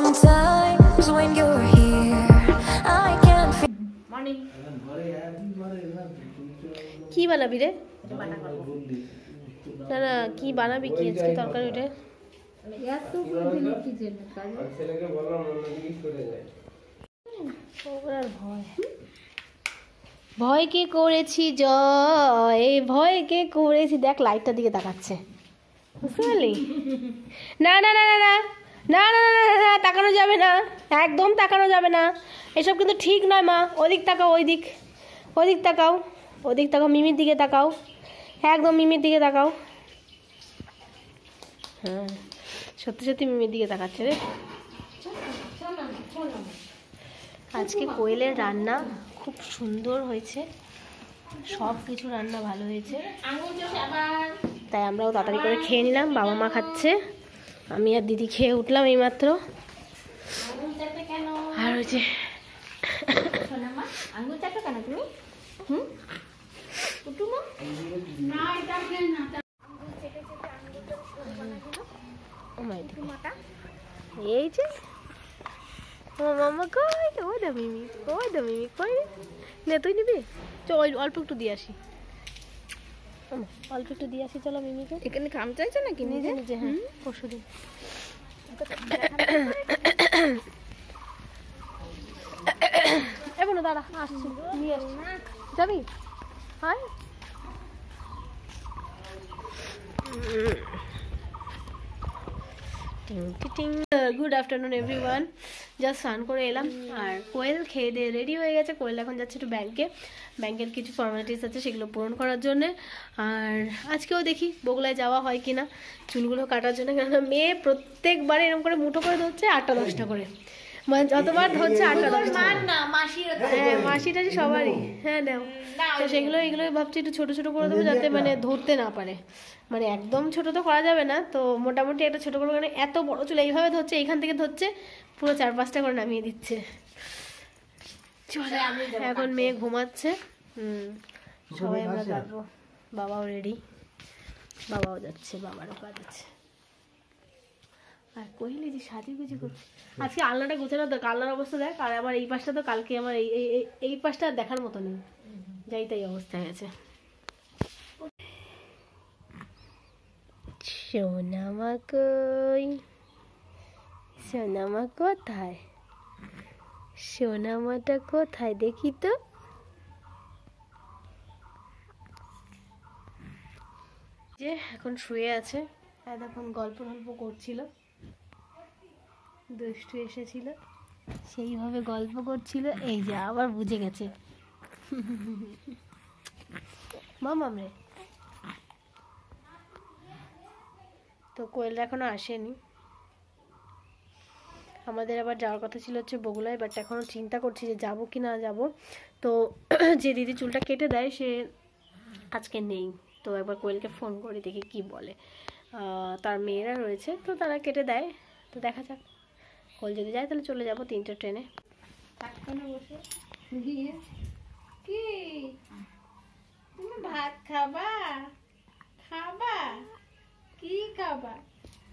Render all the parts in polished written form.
Sometimes when you're here, I can't feel. কি বানাবি রে? না না কি বানাবি কি আজকে তরকারি ওটা? ভয়কে করেছি জয়, ভয়কে করেছি। দেখ লাইটটার দিকে তাকাচ্ছে, বুঝতে পারলি? না না না না না না না না না, তাকানো যাবে না, একদম তাকানো যাবে না, এসব কিন্তু ঠিক নয় মা। ওদিক তাকাও, ওইদিক, ওদিক তাকাও, ওদিক তাকাও, মিমির দিকে তাকাও, একদম মিমির দিকে তাকাও। হ্যাঁ সত্যি সত্যি মিমির দিকে তাকাচ্ছে রে। আজকে কোয়েলের রান্না খুব সুন্দর হয়েছে, সব কিছু রান্না ভালো হয়েছে, তাই আমরাও তাড়াতাড়ি করে খেয়ে নিলাম। বাবা মা খাচ্ছে, আমি আর দিদি খেয়ে উঠলাম এইমাত্র। আর ওই যে এই যে মামা কই, ও দা মিমি, ও দা মিমি কই নে, তুই নিবি? চ অল্প একটু দিয়ে আসি, অল্প একটু দিয়ে আসি। চলো মিমিকে। এখানে খাম চাইছে নাকি নিজে নিজে? হ্যাঁ পরশু দিন। এখনো দাঁড়া, আসছি, নিয়ে আসছি। যাবি? হ্যাঁ গুড আফটারনুন এভরিওয়ান। জাস্ট স্নান করে এলাম, আর কোয়েল খেয়ে দিয়ে রেডি হয়ে গেছে। কোয়েল এখন যাচ্ছে একটু ব্যাংকে, ব্যাংকের কিছু ফর্মালিটিস আছে সেগুলো পূরণ করার জন্য। আর আজকেও দেখি বগুলায় যাওয়া হয় কিনা চুলগুলো কাটার জন্য, কেননা মেয়ে প্রত্যেকবারে এরকম করে মুঠো করে ধরছে 8টা 10টা করে, মানে যতবার ধরছে 8টা 10টা। হ্যাঁ মাসিটা সবারই, হ্যাঁ নাও। তো সেগুলো এগুলো ভাবছি একটু ছোটো ছোটো করে দেবো, যাতে মানে ধরতে না পারে। মানে একদম ছোট তো করা যাবে না, তো মোটামুটি একটা ছোটো করে, মানে এত বড় চুল এইভাবে ধরছে, এইখান থেকে ধরছে পুরো 4-5টা করে নামিয়ে দিচ্ছে। চলে এখন মেয়ে ঘুমাচ্ছে, সবাই আমরা যাবো। বাবাও রেডি, বাবাও যাচ্ছে, বাবারও কাজ আছে। আর কহিলি যে সাজুগুজি করছে আজকে, আলনাটা গোছানো দেখ, আলনার অবস্থা দেখ। আর আমার এই পাশটা তো কালকে আমার এই পাশটা দেখার মতো নেই, যাই তাই অবস্থা হয়েছে। সোনামা কই, সোনামা কোথায়, সোনামাটা কোথায় দেখি তো। যে এখন শুয়ে আছে, এখন গল্প করছিল, দুষ্টু এসেছিল সেইভাবে গল্প করছিল। এই যে আবার বুঝে গেছে মামাম রে। তো কোয়েলরা এখনো আসেনি, আমাদের আবার যাওয়ার কথা ছিল হচ্ছে বগুলায়, বাট এখনও চিন্তা করছি যে যাবো কি না যাবো। তো যে দিদি চুলটা কেটে দেয় সে আজকে নেই, তো একবার কোয়েলকে ফোন করে দেখি কি বলে। তার মেয়েরা রয়েছে, তো তারা কেটে দেয়, তো দেখা যাক। কোয়েল যদি যায় তাহলে চলে যাবো 3টে ট্রেনে। কি তুমি ভাত খাবা? খাবা কি খাবা?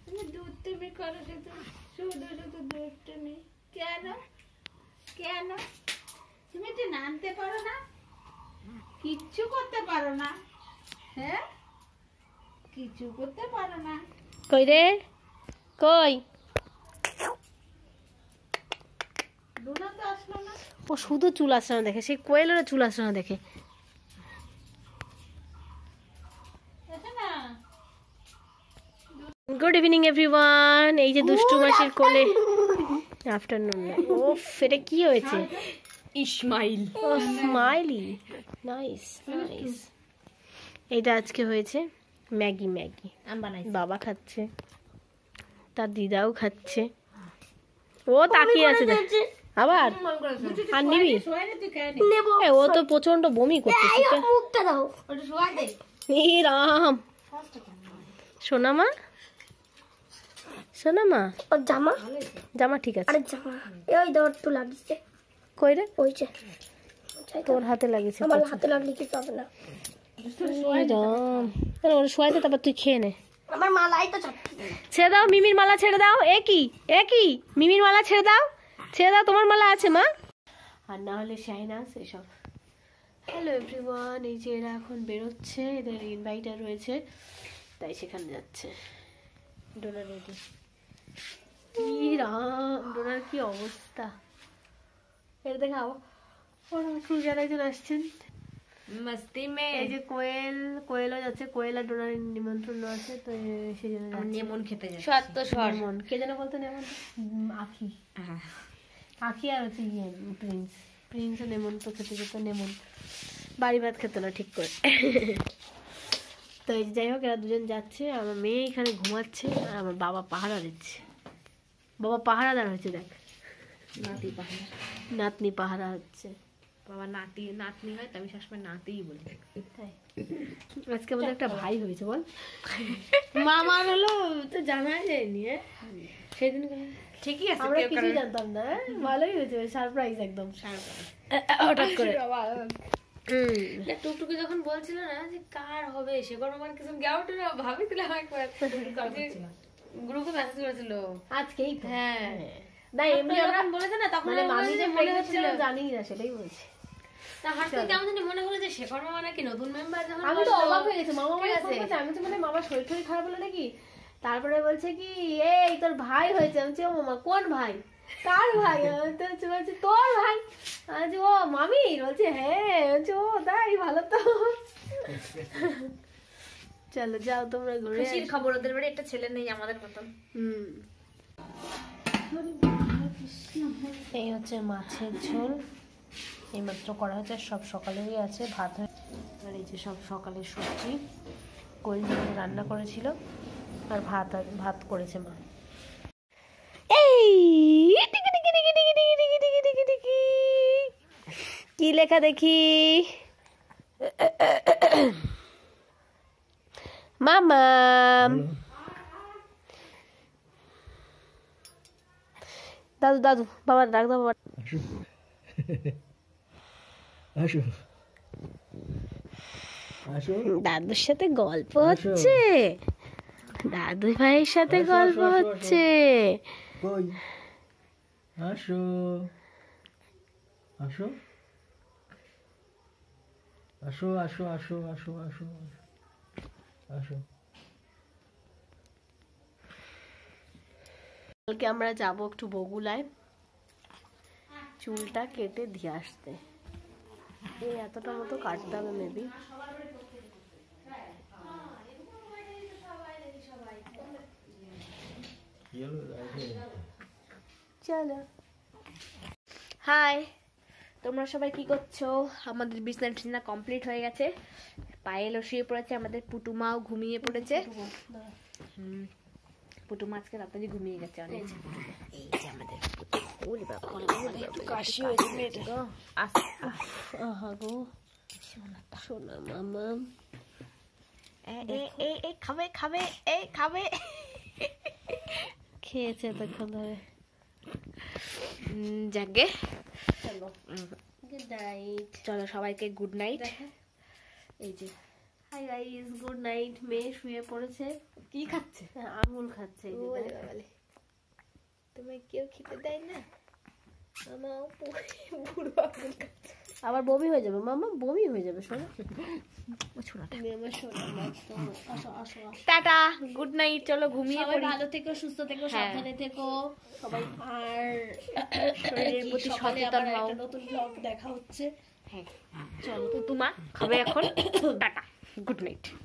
তুমি দুধ তুমি করো, শুধু শুধু শুধু দুধ তুমি। কেন কেন তুমি একটু নামতে পারো না? কিচ্ছু করতে পারো না? হ্যাঁ কিছু করতে পারো না? কই রে কই? দুনা তো আসলো না। ও শুধু চুল আসানো দেখে, সেই কোয়েলের চুল আসানো দেখে। Good evening everyone. এই যে দুষ্টু মাসির কোলে, আফটারনুন। ওফ এটা কি হয়েছে? ইসমাইল, ও স্মাইলি, নাইস নাইস। এটা আজকে হয়েছে ম্যাগি, ম্যাগি বাবা খাচ্ছে, তার দিদাও খাচ্ছে, ও তাকিয়ে আছে আবার। আর নিবি? ও তো প্রচন্ড বমি করছে। রাম সোনামা, সোনামা জামা জামা ঠিক আছে। আরে জামা এই দর তো লাগিছে কই রে? ওই যে তোর হাতে লাগিয়েছে, আমার হাতে লাগলে কি হবে না। রাম ওরা শোয়াইতে, তারপর তুই খেয়ে নে। আমার মালাই তো চাপ ছেড়ে দাও মিমির মালা ছেড়ে দাও। এ কি মিমির মালা ছেড়ে দাও তোমার মালা আছে মা। আর না হলে শাহিনাজ এসব। হ্যালো এভরিওয়ান, এই যে এরা এখন বেরোচ্ছে, এদের ইনভাইটার রয়েছে তাই সেখানে যাচ্ছে। Donor ready. কি রাম, ডোনার কি অবস্থা। এটা দেখাও, ওরা ক্রুজার একজন আসছেন मस्ती में এই যে কোয়েলও যাচ্ছে। কোয়েল আর ডোনার নিমন্ত্রণ আছে তো সেই জন্য যাচ্ছে। নেমন খেতে যাচ্ছে। নেমন কে যেন বলতো, নেমন আখি আখি আর হচ্ছে ইয়ে প্রিন্স আর নেমন তো খেতে যেত। নেমন বাড়ি ভাত খেত না ঠিক করে। তো এই যাই হোক এরা দুজন যাচ্ছে, আমার মেয়ে এখানে ঘুমাচ্ছে আর আমার বাবা পাহারা দিচ্ছে। বাবা পাহারাদার হয়েছে দেখ, নাতনি পাহারা হচ্ছে। বাবা নাতনি হয় তো আমি সবসময় নাতিই বলি। তাই আজকে আমাদের একটা ভাই হয়েছে বল। মামার হলো তো জানাই যায়নি। সেদিন ঠিকই আছে, আমরা কিছুই জানতাম না। ভালোই হয়েছে, সারপ্রাইজ একদম হঠাৎ করে। টুকটুকি যখন বলছিল না যে কার হবে সে কোনো মানে কিছু গাউট না ভাবিছিলাম একবার গ্রুপে মেসেজ করেছিল আজকেই তো। হ্যাঁ না এমনি আমরা যখন বলেছে না তখন মানে মামি যে মনে প্রেগনেন্ট হচ্ছিল ছিল জানি না, সেটাই বলছি। তা হাসতে কেমন জানি মনে হলো যে শেখর মামা নাকি নতুন মেম্বার যখন আমি তো বললো, অবাক হয়ে গেছি। মামা ঠিক মানে আছে। ফোন করছে, আমি তো মানে মামার শরীর টরীর খারাপ হলো নাকি। তারপরে বলছে কি এই তোর ভাই হয়েছে। আমি বলছি ও মামা কোন ভাই, কার ভাই? তো বলছে তোর ভাই। আমি ও মামি বলছে হ্যাঁ। বলছে ও তাই, ভালো তো। চলো যাও তোমরা ঘুরে খুশির খবর, ওদের বাড়ি একটা ছেলে নেই আমাদের মতন। এই হচ্ছে মাছের ঝোল, এইমাত্র করা হয়েছে। সব সকালেই আছে, ভাত হয়ে। আর এই যে সব সকালের সবজি কোয়েল যখন রান্না করেছিল, আর ভাত করেছে মা। এই টিকি টিকি টিকি টিকি টিকি টিকি টিকি টিকি টিকি কি লেখা দেখি? মামা দাদু বাবা ডাক দাও বাবা। আসো আসো দাদুর সাথে গল্প হচ্ছে, দাদু ভাইয়ের সাথে গল্প হচ্ছে। কই আসো আসো আসো আসো আসো আসো আসো আসো। কালকে আমরা যাবো একটু বগুলায় চুলটা কেটে দিয়ে আসতে। এই এতটা মতো কাটতে হবে মেবি। চলো হাই, তোমরা সবাই কি করছো? আমাদের বিছানা কমপ্লিট হয়ে গেছে। পায়েলও শুয়ে পড়েছে, আমাদের পুটুমাও ঘুমিয়ে পড়েছে। পুটুমা আজকে রাতে ঘুমিয়ে গেছে অনেক। এই যে আমাদের কাশি হয়েছে মেয়েটা। আহা গো সোনা মামা, এই খাবে খাবে এই খাবে। খেয়েছে এতক্ষণ ধরে। যাকে গুড নাইট। চলো সবাইকে গুড নাইট। এই যে হাই গাইস, গুড নাইট। মেয়ে শুয়ে পড়েছে। কি খাচ্ছে? আঙুল খাচ্ছে। এই যে দেখ। তোমায় কেউ খেতে দেয় না? আমার বুড়ো আঙুল খাচ্ছে। আবার বমি হয়ে যাবে মামা, বমি হয়ে যাবে। শোনো তুমি আমার সোনা আসো আসো আসো। Tata, good night. চলো ঘুমিয়ে সবাই পড়ি। ভালো থেকো, সুস্থ থেকো, হ্যাঁ। সাবধানে থেকো সবাই। আর শরীরের প্রতি সকালে সচেতন আবার হও। একটা নতুন ব্লগ দেখা হচ্ছে। হ্যাঁ চলো, পুতুমা খাবে এখন। Tata, good night.